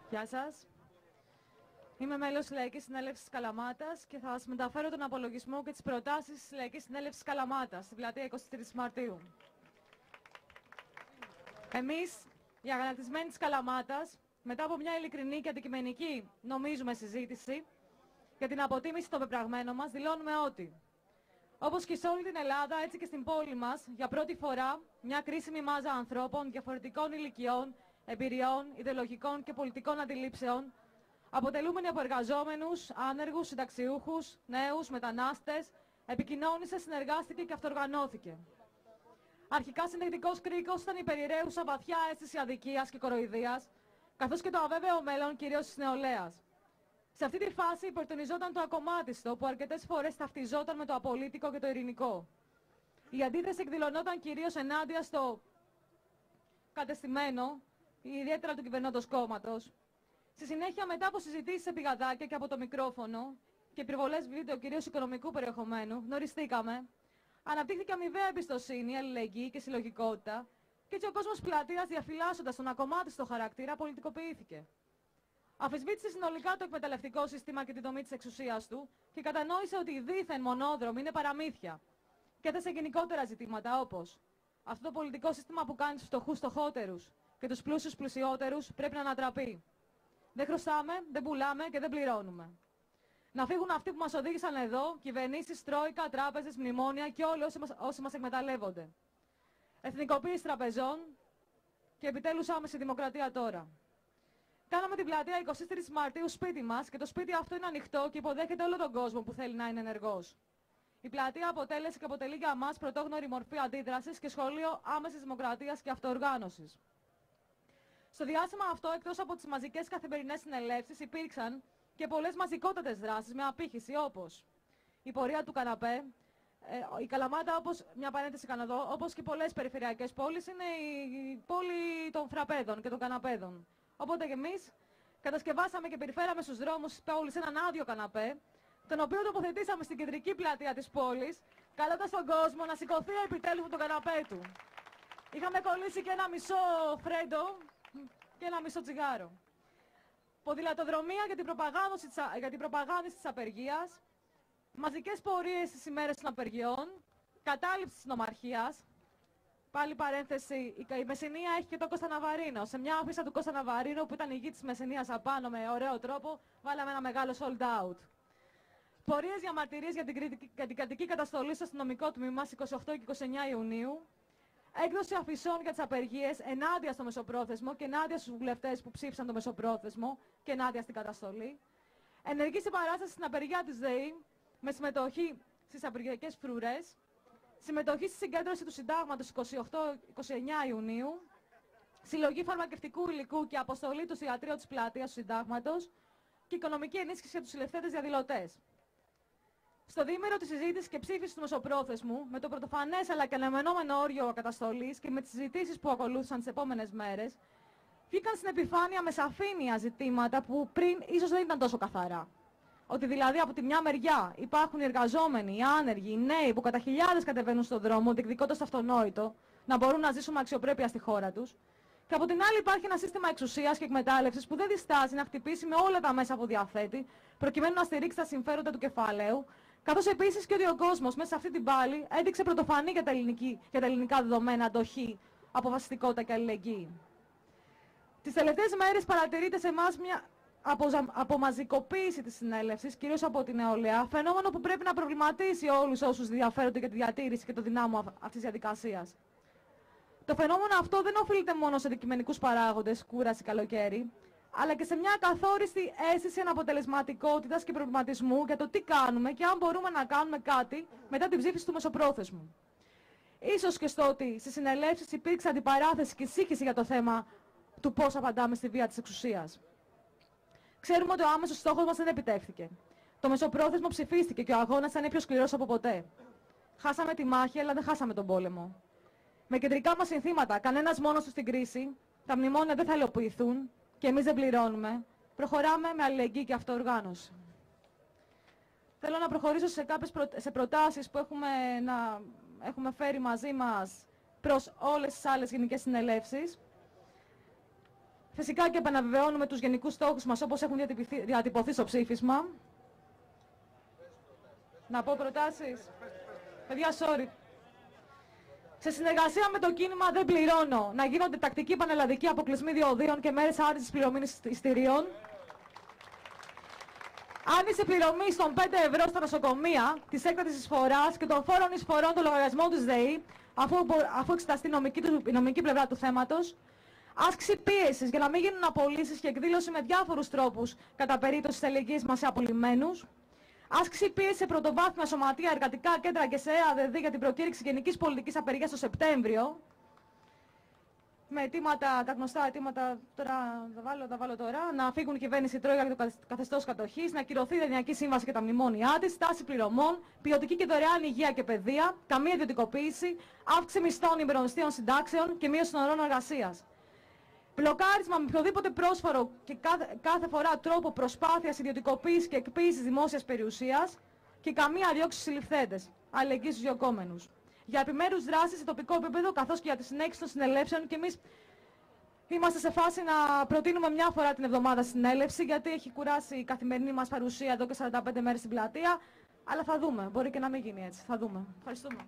Γεια σας. Είμαι μέλος της Λαϊκής Συνέλευσης Καλαμάτας και θα σας μεταφέρω τον απολογισμό και τις προτάσεις της Λαϊκής Συνέλευσης Καλαμάτας, στην πλατεία 23 Μαρτίου. Εμείς, οι αγανακτισμένοι της Καλαμάτας, μετά από μια ειλικρινή και αντικειμενική, νομίζουμε, συζήτηση για την αποτίμηση των πεπραγμένων μας, δηλώνουμε ότι, όπως και σε όλη την Ελλάδα, έτσι και στην πόλη μας, για πρώτη φορά, μια κρίσιμη μάζα ανθρώπων διαφορετικών ηλικιών, εμπειριών, ιδεολογικών και πολιτικών αντιλήψεων, αποτελούμενοι από εργαζόμενους, άνεργους, συνταξιούχους, νέους, μετανάστες, επικοινώνησε, συνεργάστηκε και αυτοργανώθηκε. Αρχικά συνδετικός κρίκος ήταν η περιραίουσα βαθιά αίσθηση αδικίας και κοροϊδίας, καθώς και το αβέβαιο μέλλον κυρίως της νεολαίας. Σε αυτή τη φάση υπερτονιζόταν το ακομμάτιστο που αρκετές φορές ταυτιζόταν με το απολύτικο και το ειρηνικό. Η αντίθεση εκδηλωνόταν κυρίως ενάντια στο κατεστημένο, ιδιαίτερα του κυβερνώντος κόμματος. Στη συνέχεια, μετά από συζητήσεις σε πηγαδάκια και από το μικρόφωνο και επιβολές βίντεο κυρίως οικονομικού περιεχομένου, γνωριστήκαμε, αναπτύχθηκε αμοιβαία εμπιστοσύνη, αλληλεγγύη και συλλογικότητα, και έτσι ο κόσμος πλατείας, διαφυλάσσοντας τον ακομμάτιστο χαρακτήρα, πολιτικοποιήθηκε. Αφισβήτησε συνολικά το εκμεταλλευτικό σύστημα και τη δομή της εξουσίας του και κατανόησε ότι οι δίθεν μονόδρομοι είναι παραμύθια. Και έθεσε γενικότερα ζητήματα όπως αυτό το πολιτικό σύστημα που κάνει τους φτωχούς φτωχότερους και τους πλούσιους πλουσιότερους πρέπει να ανατραπεί. Δεν χρωστάμε, δεν πουλάμε και δεν πληρώνουμε. Να φύγουν αυτοί που μας οδήγησαν εδώ, κυβερνήσεις, τρόικα, τράπεζες, μνημόνια και όλοι όσοι μας εκμεταλλεύονται. Εθνικοποίηση τραπεζών και επιτέλους άμεση δημοκρατία τώρα. Κάναμε την πλατεία 23 Μαρτίου σπίτι μας και το σπίτι αυτό είναι ανοιχτό και υποδέχεται όλο τον κόσμο που θέλει να είναι ενεργός. Η πλατεία αποτέλεσε και αποτελεί για μας πρωτόγνωρη μορφή αντίδρασης και σχολείο άμεσης δημοκρατίας και αυτοοργάνωσης. Στο διάστημα αυτό, εκτός από τις μαζικές καθημερινές συνελεύσεις, υπήρξαν και πολλές μαζικότατες δράσεις με απήχηση, όπως η πορεία του καναπέ. Η Καλαμάτα, όπως μια παρένθεση κάνω εδώ, όπως και πολλές περιφερειακές πόλεις, είναι η πόλη των φραπέδων και των καναπέδων. Οπότε και εμείς κατασκευάσαμε και περιφέραμε στους δρόμους της πόλης έναν άδειο καναπέ, τον οποίο τοποθετήσαμε στην κεντρική πλατεία της πόλης, καλώντας τον κόσμο να σηκωθεί επιτέλους από τον καναπέ του. Είχαμε κολλήσει και ένα μισό φρέντο και ένα μισό τσιγάρο. Ποδηλατοδρομία για την προπαγάνδηση της απεργίας, μαζικές πορείες στις ημέρες των απεργιών, κατάληψη της νομαρχίας. Πάλι παρένθεση, η Μεσσηνία έχει και τον Κώστα Ναβαρίνο. Σε μια άφησα του Κώστα Ναβαρίνο που ήταν η γη της Μεσσηνίας απάνω με ωραίο τρόπο, βάλαμε ένα μεγάλο sold out. Πορείες για μαρτυρίες για την κρατική καταστολή στο αστυνομικό τμήμα στις 28 και 29 Ιουνίου. Έκδοση αφισών για τις απεργίες ενάντια στο μεσοπρόθεσμο και ενάντια στους βουλευτές που ψήφισαν το μεσοπρόθεσμο και ενάντια στην καταστολή. Ενεργή συμπαράσταση στην απεργία της ΔΕΗ με συμμετοχή στις απεργιακές φρουρές. Συμμετοχή στη συγκέντρωση του Συντάγματος 28-29 Ιουνίου. Συλλογή φαρμακευτικού υλικού και αποστολή του ιατρείου της πλατείας του Συντάγματος. Και οικονομική ενίσχυση για τους συλληφθέντες διαδηλωτές. Στο διήμερο της συζήτησης και ψήφισης του μεσοπρόθεσμου, με το πρωτοφανές αλλά και αναμενόμενο όριο καταστολής και με τις συζητήσεις που ακολούθησαν τις επόμενες μέρες, βγήκαν στην επιφάνεια με σαφήνεια ζητήματα που πριν ίσως δεν ήταν τόσο καθαρά. Ότι δηλαδή από τη μια μεριά υπάρχουν οι εργαζόμενοι, οι άνεργοι, οι νέοι που κατά χιλιάδες κατεβαίνουν στον δρόμο, διεκδικώντας το αυτονόητο, να μπορούν να ζήσουν με αξιοπρέπεια στη χώρα τους. Και από την άλλη υπάρχει ένα σύστημα εξουσίας και εκμετάλλευσης που δεν διστάζει να χτυπήσει με όλα τα μέσα που διαθέτει, προκειμένου να στηρίξει τα συμφέροντα του κεφαλαίου. Καθώς επίσης και ότι ο κόσμος μέσα σε αυτή την πάλη έδειξε πρωτοφανή για τα ελληνικά δεδομένα αντοχή, αποφασιστικότητα και αλληλεγγύη. Τις τελευταίες μέρες παρατηρείται σε εμάς μια απομαζικοποίηση της συνέλευσης, κυρίως από την νεολαία, φαινόμενο που πρέπει να προβληματίσει όλους όσους ενδιαφέρονται για τη διατήρηση και το δυνάμω αυτής της διαδικασίας. Το φαινόμενο αυτό δεν οφείλεται μόνο σε αντικειμενικούς παράγοντες, κούραση, καλοκαίρι, αλλά και σε μια καθόριστη αίσθηση αναποτελεσματικότητας και προβληματισμού για το τι κάνουμε και αν μπορούμε να κάνουμε κάτι μετά την ψήφιση του μεσοπρόθεσμου. Ίσως και στο ότι στις συνελεύσεις υπήρξε αντιπαράθεση και σύγχυση για το θέμα του πώς απαντάμε στη βία της εξουσίας. Ξέρουμε ότι ο άμεσος στόχος μας δεν επιτεύχθηκε. Το μεσοπρόθεσμο ψηφίστηκε και ο αγώνας θα είναι πιο σκληρός από ποτέ. Χάσαμε τη μάχη, αλλά δεν χάσαμε τον πόλεμο. Με κεντρικά μας συνθήματα, κανένας μόνος του στην κρίση, τα μνημόνια δεν θα υλοποιηθούν και εμείς δεν πληρώνουμε. Προχωράμε με αλληλεγγύη και αυτοοργάνωση. Θέλω να προχωρήσω σε προτάσεις που έχουμε φέρει μαζί μας προς όλες τις άλλες γενικές συνελεύσεις. Φυσικά και επαναβεβαιώνουμε τους γενικούς στόχους μας όπως έχουν διατυπωθεί στο ψήφισμα. Να πω προτάσεις. Παιδιά, sorry. Σε συνεργασία με το κίνημα Δεν Πληρώνω, να γίνονται τακτικοί πανελλαδικοί αποκλεισμοί διοδίων και μέρες άρνησης πληρωμής εισιτηρίων. Άνηση πληρωμή των 5 ευρώ στα νοσοκομεία, της έκτακτης εισφοράς και των φόρων εισφορών των λογαριασμών της ΔΕΗ, αφού εξεταστεί η νομική πλευρά του θέματος. Άσκηση πίεσης για να μην γίνουν απολύσεις και εκδήλωση με διάφορους τρόπους κατά περίπτωση της αλληλεγγύης μας σε απολυμμένους. Άσκηση πίεση σε πρωτοβάθμια σωματεία, εργατικά κέντρα και σε ΕΑΔΔ για την προκήρυξη γενικής πολιτικής απεργίας το Σεπτέμβριο. Με αιτήματα, τα γνωστά αιτήματα, τώρα τα βάλω τώρα, να φύγουν η κυβέρνηση Τρόικα και το καθεστώς κατοχής, να ακυρωθεί η Δανειακή Σύμβαση και τα μνημόνια της, στάση πληρωμών, ποιοτική και δωρεάν υγεία και παιδεία, καμία ιδιωτικοποίηση, αύξηση μισθών υπερομισθείων συντάξεων και μείωση των ωρών εργασίας. Μπλοκάρισμα με οποιοδήποτε πρόσφορο και κάθε φορά τρόπο προσπάθειας ιδιωτικοποίησης και εκποίησης δημόσιας περιουσίας και καμία διώξη στους συλληφθέντες, αλληλεγγύη στους διωκόμενους. Για επιμέρους δράσεις σε τοπικό επίπεδο, καθώς και για τη συνέχιση των συνελεύσεων, και εμείς είμαστε σε φάση να προτείνουμε μια φορά την εβδομάδα συνέλευση, γιατί έχει κουράσει η καθημερινή μας παρουσία εδώ και 45 μέρες στην πλατεία. Αλλά θα δούμε. Μπορεί και να μην γίνει έτσι. Θα δούμε. Ευχαριστούμε.